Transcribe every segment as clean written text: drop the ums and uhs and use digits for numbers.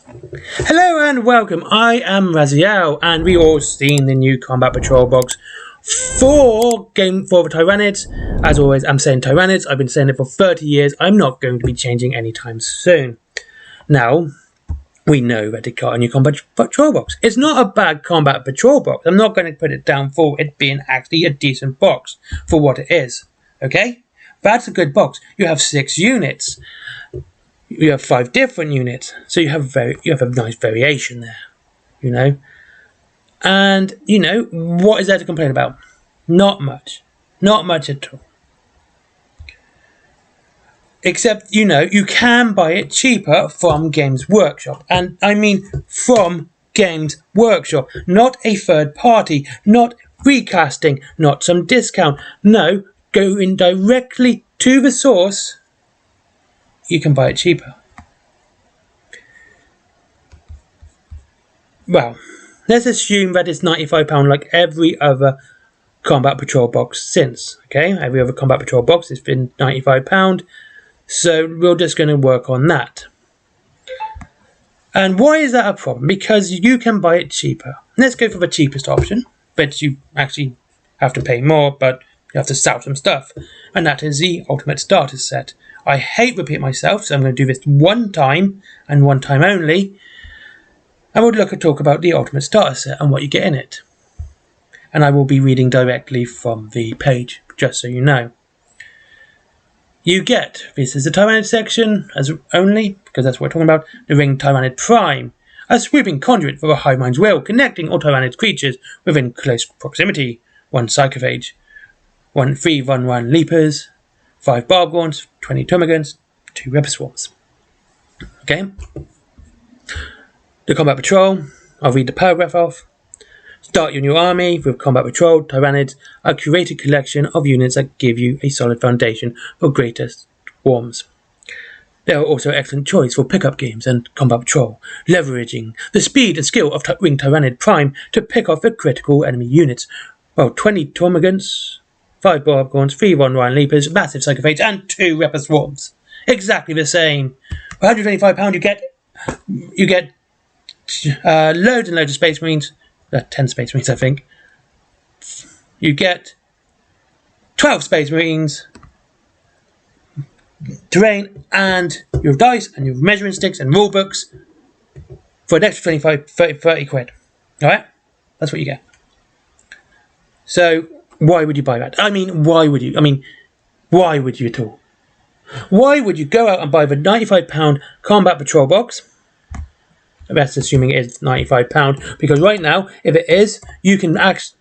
Hello and welcome, I am Raziel, and we all seen the new Combat Patrol box for Game 4 of Tyranids. As always, I'm saying Tyranids, I've been saying it for 30 years, I'm not going to be changing anytime soon. Now, we know that it got a new Combat Patrol box. It's not a bad Combat Patrol box, I'm not going to put it down for it being actually a decent box for what it is, okay? That's a good box. You have 6 units. You have 5 different units, so you have a nice variation there, you know. And you know what is there to complain about? Not much at all. Except you can buy it cheaper from Games Workshop, and I mean from Games Workshop, not a third party, not recasting, not some discount. No, go in directly to the source. You can buy it cheaper. Well, let's assume that it's £95 like every other Combat Patrol box since. Okay, every other Combat Patrol box has been £95. So we're just going to work on that. And why is that a problem? Because you can buy it cheaper. Let's go for the cheapest option, but you actually have to pay more, but you have to sell some stuff. And that is the Ultimate Starter Set. I hate repeating myself, so I'm going to do this one time, and one time only. I would talk about the Ultimate Starter Set and what you get in it. And I will be reading directly from the page, just so you know. You get, this is the Tyranid section, as only, because that's what we're talking about, the Ring Tyranid Prime. A swooping conduit for a Hive Mind's will, connecting all Tyranid creatures within close proximity. 1 Psychophage, 3 1/1 Leapers, 5 Barbgorns, 20 Termagants, 2 Ripper Swarms. Okay? The Combat Patrol, I'll read the paragraph off. Start your new army with Combat Patrol, Tyranids, a curated collection of units that give you a solid foundation for greater swarms. They are also an excellent choice for pickup games and Combat Patrol, leveraging the speed and skill of Ring Tyranid Prime to pick off the critical enemy units. Well, 20 Termagants, 5 Barbgorns, 3 1/1 Leapers, massive Psychophages, and 2 Ripper Swarms. Exactly the same. For £125 you get loads and loads of Space Marines. 10 Space Marines, I think. You get 12 Space Marines, terrain, and your dice, and your measuring sticks, and rule books for an extra 25, 30 quid. Alright? That's what you get. So, why would you buy that? Why would you at all? Why would you go out and buy the £95 Combat Patrol box? That's assuming it is £95, because right now, if it is, you can that's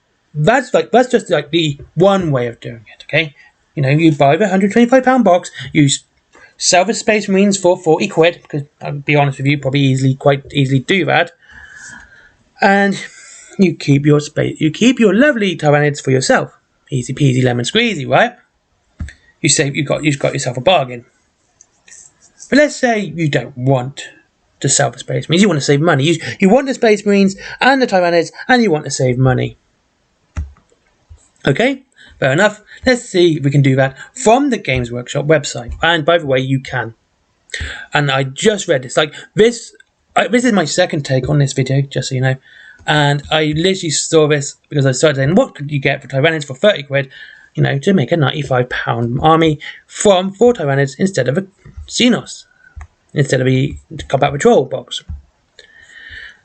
just like the one way of doing it, okay? You buy the £125 box, you sell the Space Marines for 40 quid, because I'll be honest with you, quite easily do that, and you keep your lovely Tyranids for yourself. Easy peasy lemon squeezy, right? You've got yourself a bargain. But let's say you don't want to sell the Space Marines. You want to save money. You want the Space Marines and the Tyranids, and you want to save money. Okay, fair enough. Let's see if we can do that from the Games Workshop website. And by the way, you can. And I just read this. This is my second take on this video, just so you know. And I literally saw this because I started saying, what could you get for Tyranids for 30 quid? To make a £95 army from 4 Tyranids instead of a Xenos. Instead of the Combat Patrol box.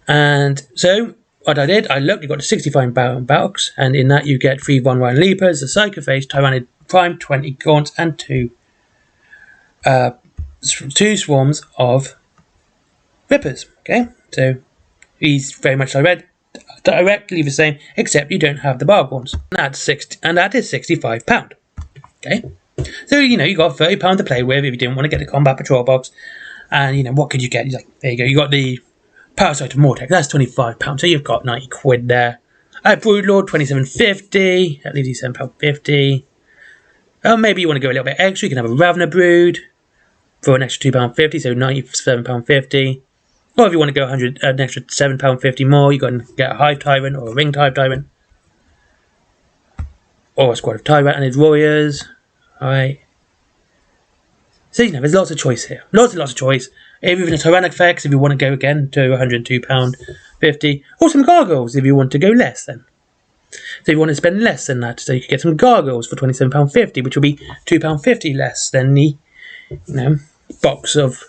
And so, what I did, I looked, you got a £65 box, and in that you get 3 1/1 Leapers, a Psychophage, Tyranid Prime, 20 Gaunts, and 2 swarms of Rippers. Okay, so he's very much directly the same, except you don't have the Barbgorns. And that is £65. Okay, so you got £30 to play with if you didn't want to get the Combat Patrol box. And what could you get? There you go. You got the Parasite of Mortek. That's £25. So you've got 90 quid there. Broodlord, £27.50. That leaves you £7.50. Maybe you want to go a little bit extra. You can have a Ravner Brood for an extra £2.50, so £97.50. Or if you want to go an extra £7.50 more, you can get a Hive Tyrant or a Ring Hive Tyrant. Or a squad of Tyranid Warriors. Alright. So, there's lots of choice here. Lots of choice. Even a Tyranid effects if you want to go again to £102.50. Or some gargoyles if you want to go less then. So if you want to spend less than that, so you could get some gargoyles for £27.50, which will be £2.50 less than the box of,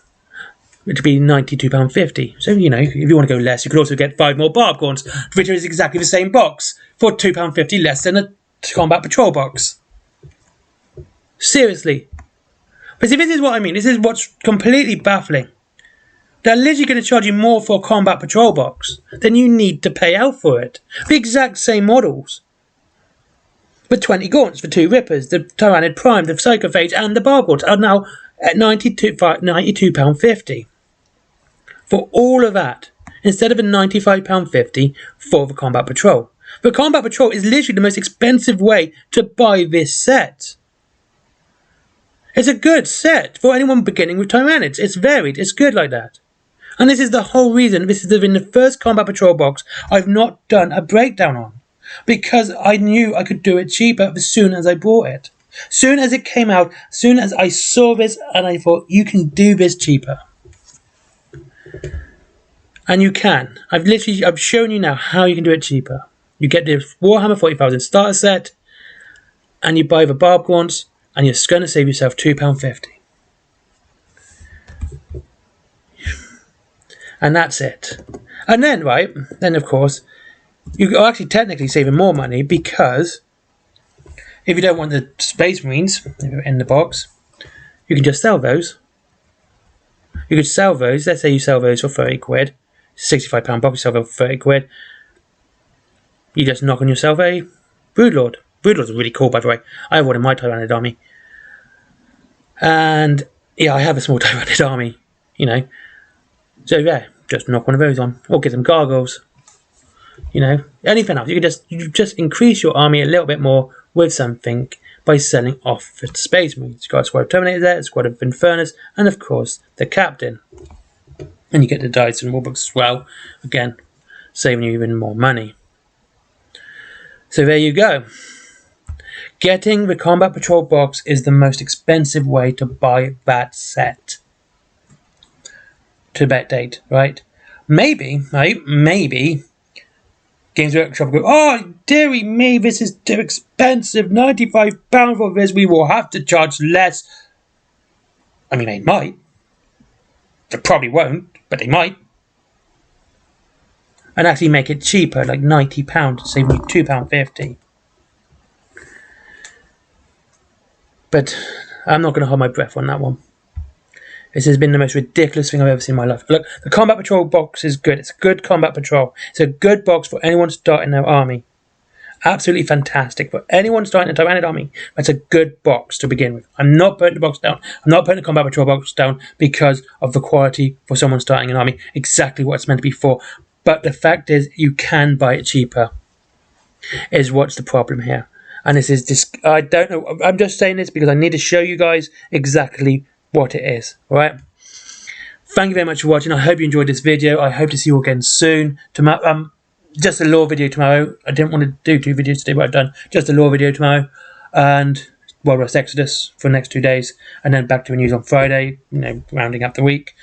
which would be £92.50. So, if you want to go less, you could also get 5 more barb gaunts, which is exactly the same box, for £2.50 less than a Combat Patrol box. Seriously. But see, this is what I mean. This is what's completely baffling. They're literally going to charge you more for a Combat Patrol box than you need to pay out for it. The exact same models. With 20 gaunts for 2 Rippers, the Tyranid Prime, the Psychophage and the Barb Gaunts are now at £92.50. For all of that, instead of a £95.50 for the Combat Patrol. The Combat Patrol is literally the most expensive way to buy this set. It's a good set for anyone beginning with Tyranids. It's varied, it's good like that. And this is the whole reason, this has been the first Combat Patrol box I've not done a breakdown on. Because I knew I could do it cheaper as soon as I bought it. Soon as it came out, soon as I saw this and I thought, you can do this cheaper. And you can. I've shown you now how you can do it cheaper. You get the Warhammer 40,000 starter set and you buy the Barb Gaunts and you're going to save yourself £2.50. And that's it. And then, then of course, you are actually technically saving more money because if you don't want the Space Marines in the box, you can just sell those. You could sell those, let's say you sell those for 30 quid, £65 box, you sell them for 30 quid. You just knock on yourself a Broodlord. Broodlords are really cool, by the way. I have one in my Tyranid army. And yeah, I have a small Tyranid army, So yeah, just knock one of those on, or get some gargoyles. Anything else. You just increase your army a little bit more with something by selling off the Space Marines. You've got a squad of Terminators there, a squad of Infernus, and of course the Captain. And you get the dice and rulebooks as well. Again, saving you even more money. So there you go. Getting the Combat Patrol box is the most expensive way to buy that set. To that date, right? Maybe Games Workshop go, oh, dearie me, this is too expensive, £95 for this, we will have to charge less. I mean, they might. They probably won't, but they might. And actually make it cheaper, like £90, save me £2.50. But I'm not going to hold my breath on that one. This has been the most ridiculous thing I've ever seen in my life. Look, the Combat Patrol box is good. It's a good Combat Patrol. It's a good box for anyone starting their army. Absolutely fantastic. For anyone starting a Tyranid army, that's a good box to begin with. I'm not putting the box down. I'm not putting the Combat Patrol box down because of the quality for someone starting an army. Exactly what it's meant to be for. But the fact is, you can buy it cheaper. Is what's the problem here. And this is just, I don't know. I'm just saying this because I need to show you guys exactly what it is. Alright? Thank you very much for watching. I hope you enjoyed this video. I hope to see you again soon. Tomorrow, just a lore video tomorrow. I didn't want to do 2 videos today, but I've done just a lore video tomorrow. And Walrus Exodus for the next 2 days. And then back to the news on Friday, rounding up the week.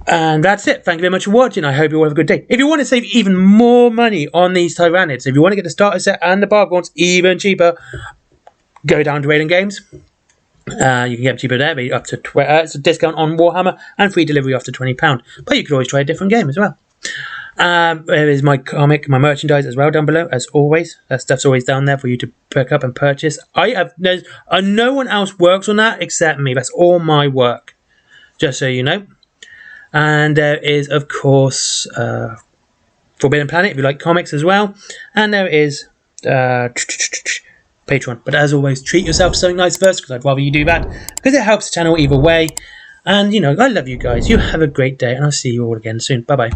And that's it. Thank you very much for watching. I hope you all have a good day. If you want to save even more money on these Tyranids, if you want to get the starter set and the Barb Gaunts even cheaper, go down to Wayland Games. You can get them cheaper there, but up to it's a discount on Warhammer and free delivery after £20. But you could always try a different game as well. There is my comic, my merchandise as well down below, as always. That stuff's always down there for you to pick up and purchase. No one else works on that except me. That's all my work, just so you know. And there is, of course, Forbidden Planet if you like comics as well. And there is Patreon. But as always, treat yourself to something nice first, because I'd rather you do that, because it helps the channel either way. And, I love you guys. You have a great day, and I'll see you all again soon. Bye-bye.